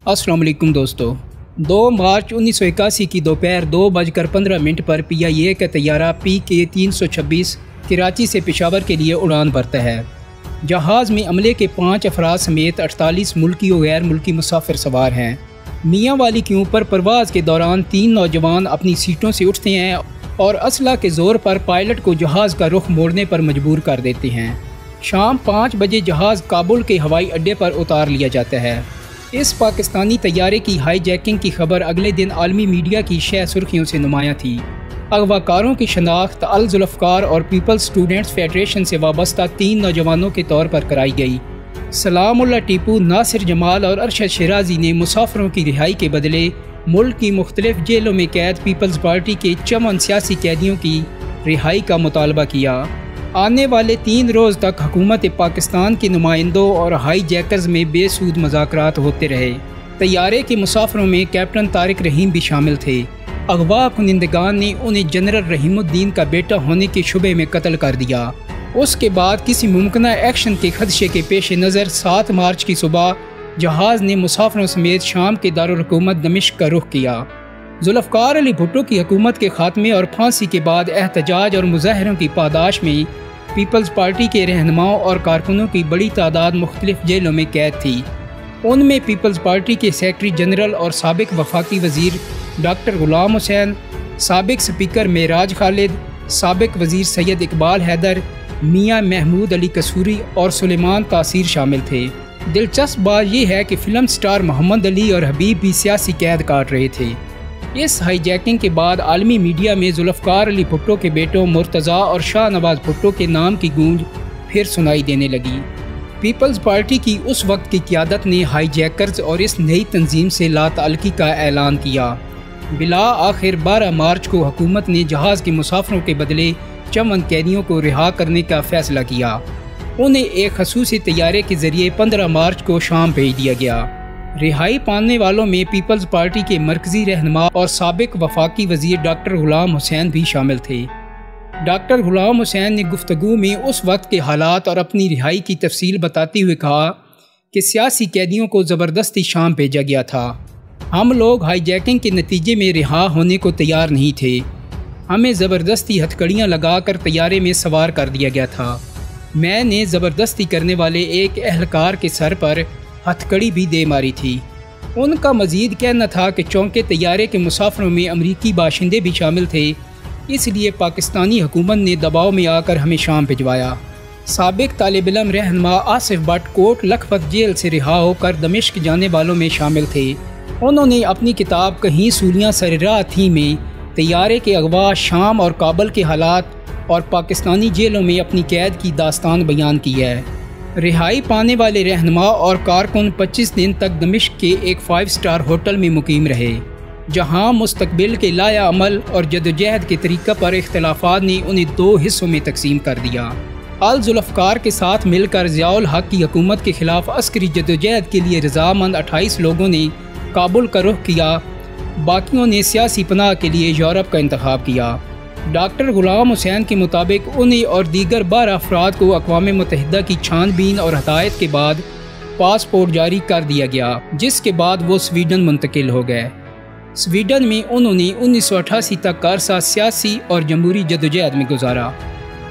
अस्सलाम वालेकुम दोस्तों। 2 मार्च 1981 की दोपहर 2:15 पर PIA का तैयारा PK 326 कराची से पेशावर के लिए उड़ान भरता है। जहाज़ में अमले के 5 अफराद समेत 48 मुल्की और गैर मुल्की मुसाफिर सवार हैं। मियाँ वाली के ऊपर परवाज़ के दौरान 3 नौजवान अपनी सीटों से उठते हैं और असला के ज़ोर पर पायलट को जहाज़ का रुख मोड़ने पर मजबूर कर देते हैं। शाम 5 बजे जहाज़ काबुल के हवाई अड्डे पर उतार लिया जाता है। इस पाकिस्तानी तैयारे की हाईजैकिंग की खबर अगले दिन आलमी मीडिया की शह सुर्खियों से नुमायाँ थी। अगवाकारों की शनाख्त अल जुल्फ़कार और पीपल्स स्टूडेंट्स फेडरेशन से वाबस्ता 3 नौजवानों के तौर पर कराई गई। सलामुल्लाह टीपू, नासिर जमाल और अरशद शिराजी ने मुसाफिरों की रिहाई के बदले मुल्क की मुख्तलिफ जेलों में कैद पीपल्स पार्टी के 54 सियासी कैदियों की रिहाई का मुतालबा किया। आने वाले 3 रोज़ तक हुकूमत पाकिस्तान के नुमाइंदों और हाई जैकर्स में बेसूद मुज़ाकरात होते रहे। तैयारे के मुसाफिरों में कैप्टन तारिक रहीम भी शामिल थे। अगवा कुनिंदगान ने उन्हें जनरल रहीमुद्दीन का बेटा होने के शुबे में कत्ल कर दिया। उसके बाद किसी मुमकिन एक्शन के खदशे के पेश नज़र 7 मार्च की सुबह जहाज़ ने मुसाफिरों समेत शाम के दारुल हुकूमत दमिश्क का रुख किया। जुल्फ़कार अली भुट्टो की हुकूमत के खात्मे और फांसी के बाद एहतजाज और मुजाहरों की पादाश में पीपल्स पार्टी के रहनुमाओं और कारकुनों की बड़ी तादाद मुख्तलिफ जेलों में कैद थी। उनमें पीपल्स पार्टी के सेक्रेटरी जनरल और साबिक वफाकी वज़ीर डॉक्टर गुलाम हुसैन, साबिक स्पीकर मेराज खालिद, साबिक वज़ीर सैयद इकबाल हैदर, मियाँ महमूद अली कसूरी और सुलेमान तासीर शामिल थे। दिलचस्प बात यह है कि फ़िल्म स्टार मोहम्मद अली और हबीब भी सियासी कैद काट रहे थे। इस हाईजैकिंग के बाद आलमी मीडिया में जुल्फ़कार अली भुट्टो के बेटों मुर्तज़ा और शाहनवाज भुट्टो के नाम की गूंज फिर सुनाई देने लगी। पीपल्स पार्टी की उस वक्त की क़यादत ने हाईजैकर्स और इस नई तंजीम से लातअल्की का ऐलान किया। बिला आखिर 12 मार्च को हुकूमत ने जहाज़ के मुसाफिरों के बदले 54 कैदियों को रिहा करने का फ़ैसला किया। उन्हें एक खसूसी तैयारे के ज़रिए 15 मार्च को शाम भेज दिया गया। रिहाई पाने वालों में पीपल्स पार्टी के मरकज़ी रहनुमा और साबिक वफाकी वज़ीर डॉक्टर गुलाम हुसैन भी शामिल थे। डॉक्टर गुलाम हुसैन ने गुफ्तगू में उस वक्त के हालात और अपनी रिहाई की तफसील बताते हुए कहा कि सियासी कैदियों को ज़बरदस्ती शाम भेजा गया था। हम लोग हाईजैकिंग के नतीजे में रिहा होने को तैयार नहीं थे। हमें ज़बरदस्ती हथकड़ियाँ लगा कर तैयारे में सवार कर दिया गया था। मैंने ज़बरदस्ती करने वाले एक एहलकार के सर पर हथकड़ी भी दे मारी थी। उनका मज़ीद कहना था कि चौंके तैयारे के मुसाफिरों में अमरीकी बाशिंदे भी शामिल थे, इसलिए पाकिस्तानी हुकूमत ने दबाव में आकर हमें शाम भिजवाया। साबिक तालिब इल्म रहनुमा आसिफ भट्ट कोट लखपत जेल से रिहा होकर दमिश्क जाने वालों में शामिल थे। उन्होंने अपनी किताब कहीं सूलियाँ सरेराह थी में तैयारे के अगवा, शाम और काबल के हालात और पाकिस्तानी जेलों में अपनी कैद की दास्तान बयान की है। रिहाई पाने वाले रहनुमा और कारकुन 25 दिन तक दमिश्क के एक 5 स्टार होटल में मुकीम रहे, जहां मुस्तकबिल के लाया अमल और जदोजहद के तरीक़ा पर इख्तलाफात ने उन्हें 2 हिस्सों में तकसीम कर दिया। अल जुल्फ़कार के साथ मिलकर ज़ियाउल हक़ की हुकूमत के ख़िलाफ़ अस्करी जदोजहद के लिए रज़ामंद 28 लोगों ने काबुल का रुख किया। बाकियों ने सियासी पनाह के लिए यूरोप का इंतखाब किया। डॉक्टर गुलाम हुसैन के मुताबिक उन्हें और दीगर 12 अफराद को अक़वाम मुत्तहिदा की छानबीन और हदायत के बाद पासपोर्ट जारी कर दिया गया, जिसके बाद वो स्वीडन मुंतकिल हो गए। स्वीडन में उन्होंने 1988 तक का अरसा सियासी और जमहूरी जदोजहद में गुजारा।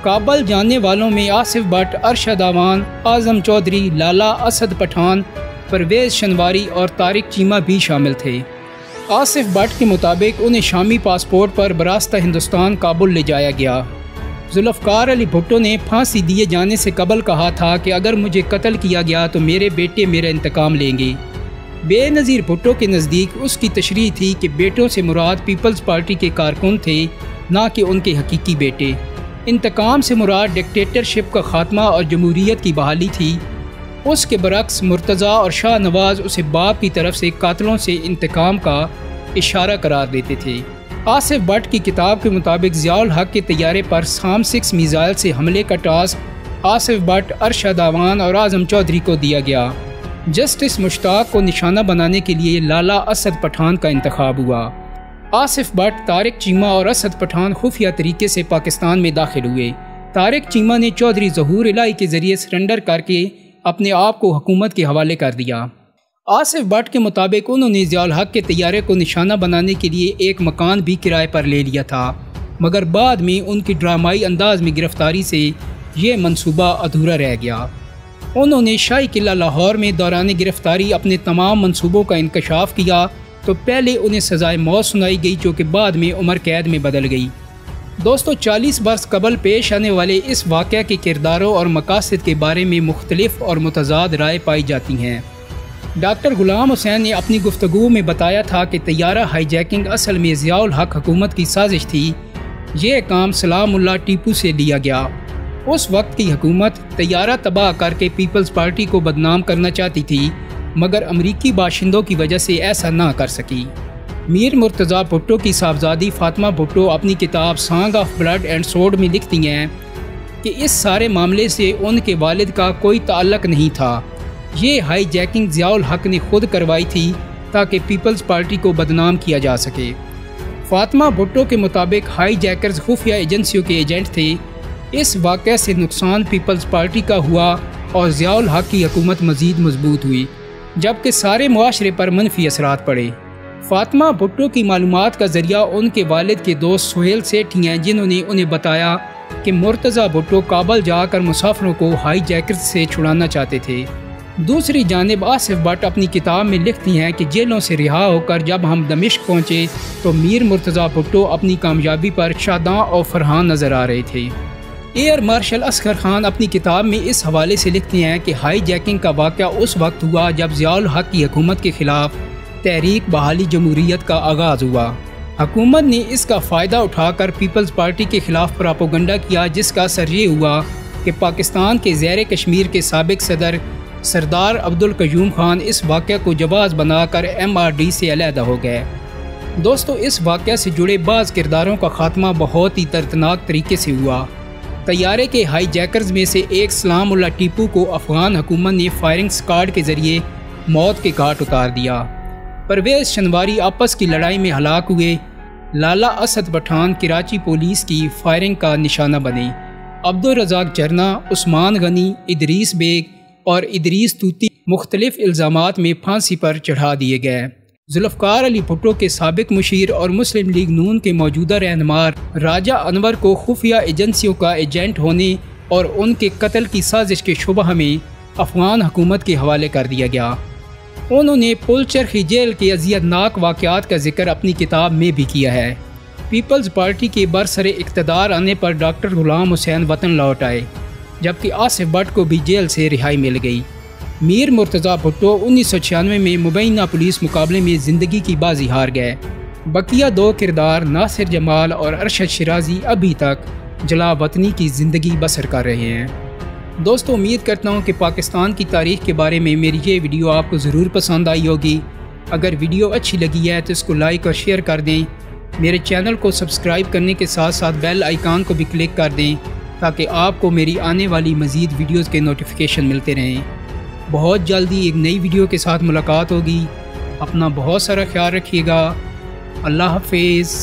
काबल जाने वालों में आसिफ भट्ट, अरशद अवान, आज़म चौधरी, लाला असद पठान, परवेज़ शनवारी और तारिक चीमा भी शामिल थे। आसिफ भट्ट के मुताबिक उन्हें शामी पासपोर्ट पर बरास्ता हिंदुस्तान काबुल ले जाया गया। जुल्फ़कार अली भुट्टो ने फांसी दिए जाने से कबल कहा था कि अगर मुझे कत्ल किया गया तो मेरे बेटे मेरा इंतकाम लेंगे। बेनज़ीर भुट्टो के नज़दीक उसकी तशरीह थी कि बेटों से मुराद पीपल्स पार्टी के कारकुन थे, ना कि उनके हकीकी बेटे। इंतकाम से मुराद डिक्टेटरशिप का ख़ात्मा और जमहूरियत की बहाली थी। उसके बरक्स मुर्तज़ा और शाहनवाज उसे बाप की तरफ से कातलों से इंतकाम का इशारा करार देते थे। आसिफ भट्ट की किताब के मुताबिक ज़ियाउल हक़ के तैयारे पर साम 6 मिसाइल से हमले का टास्क आसिफ भट्ट, अरशद अवान और आज़म चौधरी को दिया गया। जस्टिस मुश्ताक को निशाना बनाने के लिए लाला असद पठान का इंतखाब हुआ। आसिफ भट्ट, तारिक चीमा और असद पठान खुफिया तरीके से पाकिस्तान में दाखिल हुए। तारिक चीमा ने चौधरी ज़हूर इलाही के ज़रिए सरेंडर करके अपने आप को हुकूमत के हवाले कर दिया। आसिफ भट्ट के मुताबिक उन्होंने ज़ियाउल हक के तैयारे को निशाना बनाने के लिए एक मकान भी किराए पर ले लिया था, मगर बाद में उनकी ड्रामाई अंदाज में गिरफ्तारी से ये मंसूबा अधूरा रह गया। उन्होंने शाही किला लाहौर में दौरान गिरफ्तारी अपने तमाम मंसूबों का इंकशाफ किया तो पहले उन्हें सज़ाए मौत सुनाई गई, जो कि बाद में उम्र कैद में बदल गई। दोस्तों, 40 बरस कबल पेश आने वाले इस वाक़या के किरदारों और मकासद के बारे में मुख्तलिफ और मुतज़ाद राय पाई जाती हैं। डॉक्टर गुलाम हुसैन ने अपनी गुफ्तगू में बताया था कि तैयारा हाईजैकिंग असल में ज़ियाउल हक हुकूमत की साजिश थी। ये काम सलामुल्लाह टीपू से लिया गया। उस वक्त की हुकूमत तैयारा तबाह करके पीपल्स पार्टी को बदनाम करना चाहती थी, मगर अमरीकी बाशिंदों की वजह से ऐसा ना कर सकी। मीर मुर्तज़ा भुट्टो की साहबजादी फातिमा भुट्टो अपनी किताब सॉन्ग ऑफ ब्लड एंड सोड में लिखती हैं कि इस सारे मामले से उनके वालिद का कोई ताल्लुक़ नहीं था। ये हाईजैकिंग ज़ियाउल हक ने खुद करवाई थी ताकि पीपल्स पार्टी को बदनाम किया जा सके। फातिमा भुट्टो के मुताबिक हाईजैकर्स खुफिया एजेंसियों के एजेंट थे। इस वाक़े से नुकसान पीपल्स पार्टी का हुआ और ज़ियाउल हक की हुकूमत मज़ीद मजबूत हुई, जबकि सारे मुआशरे पर मनफी असरात पड़े। फातिमा भुट्टो की मालूमात का ज़रिया उनके वालिद के दोस्त सुहेल सेठ हैं, जिन्होंने उन्हें बताया कि मुर्तज़ा भुट्टो काबल जाकर मुसाफिरों को हाईजैकर्स से छुड़ाना चाहते थे। दूसरी जानिब आसिफ भट्ट अपनी किताब में लिखती हैं कि जेलों से रिहा होकर जब हम दमिश्क पहुँचे तो मीर मुर्तज़ा भुट्टो अपनी कामयाबी पर शादां और फरहान नज़र आ रहे थे। एयर मार्शल असगर खान अपनी किताब में इस हवाले से लिखते हैं कि हाईजैकिंग का वाक़या उस वक्त हुआ जब ज़ियाउल हक की हुकूमत के ख़िलाफ़ तहरीक बहाली जमहूरियत का आगाज़ हुआ। हुकूमत ने इसका फ़ायदा उठाकर पीपल्स पार्टी के ख़िलाफ़ प्रोपेगेंडा किया, जिसका असर ये हुआ कि पाकिस्तान के ज़ेर कश्मीर के साबिक सदर सरदार अब्दुल क़य्यूम खान इस वाक़े को जवाज़ बनाकर MRD से अलहदा हो गए। दोस्तों, इस वाक़े से जुड़े बाज़ किरदारों का ख़ात्मा बहुत ही दर्दनाक तरीके से हुआ। तैयारे के हाईजैकर्स में से एक सलामुल्लाह टीपू को अफ़गान हुकूमत ने फायरिंग स्क्वाड के ज़रिए मौत के घाट उतार दिया। परवेज़ शनवारी आपस की लड़ाई में हलाक हुए। लाला असद पठान कराची पुलिस की फायरिंग का निशाना बने। अब्दुल रज़ाक झरना, उस्मान गनी, इदरीस बेग और इदरीस तूती मुख्तलिफ इल्ज़ामात में फांसी पर चढ़ा दिए गए। जुल्फ़कार अली भुट्टो के साबिक मुशीर और मुस्लिम लीग नून के मौजूदा रहनुमा राजा अनवर को खुफिया एजेंसियों का एजेंट होने और उनके कत्ल की साजिश के शुबह में अफ़गान हुकूमत के हवाले कर दिया गया। उन्होंने पुलचरखी जेल के अज़ियतनाक वाक़यात का जिक्र अपनी किताब में भी किया है। पीपल्स पार्टी के बरसरे इक़्तिदार आने पर डॉक्टर गुलाम हुसैन वतन लौट आए, जबकि आसिफ भट्ट को भी जेल से रिहाई मिल गई। मीर मुर्तज़ा भुट्टो 1996 में मुबैना पुलिस मुकाबले में ज़िंदगी की बाजी हार गए। बकिया दो किरदार नासिर जमाल और अरशद शिराजी अभी तक जला वतनी की ज़िंदगी बसर कर रहे हैं। दोस्तों, उम्मीद करता हूँ कि पाकिस्तान की तारीख़ के बारे में मेरी ये वीडियो आपको ज़रूर पसंद आई होगी। अगर वीडियो अच्छी लगी है तो इसको लाइक और शेयर कर दें। मेरे चैनल को सब्सक्राइब करने के साथ साथ बेल आइकान को भी क्लिक कर दें ताकि आपको मेरी आने वाली मज़ीद वीडियोज़ के नोटिफिकेशन मिलते रहें। बहुत जल्दी एक नई वीडियो के साथ मुलाकात होगी। अपना बहुत सारा ख्याल रखिएगा। अल्लाह हाफ़िज़।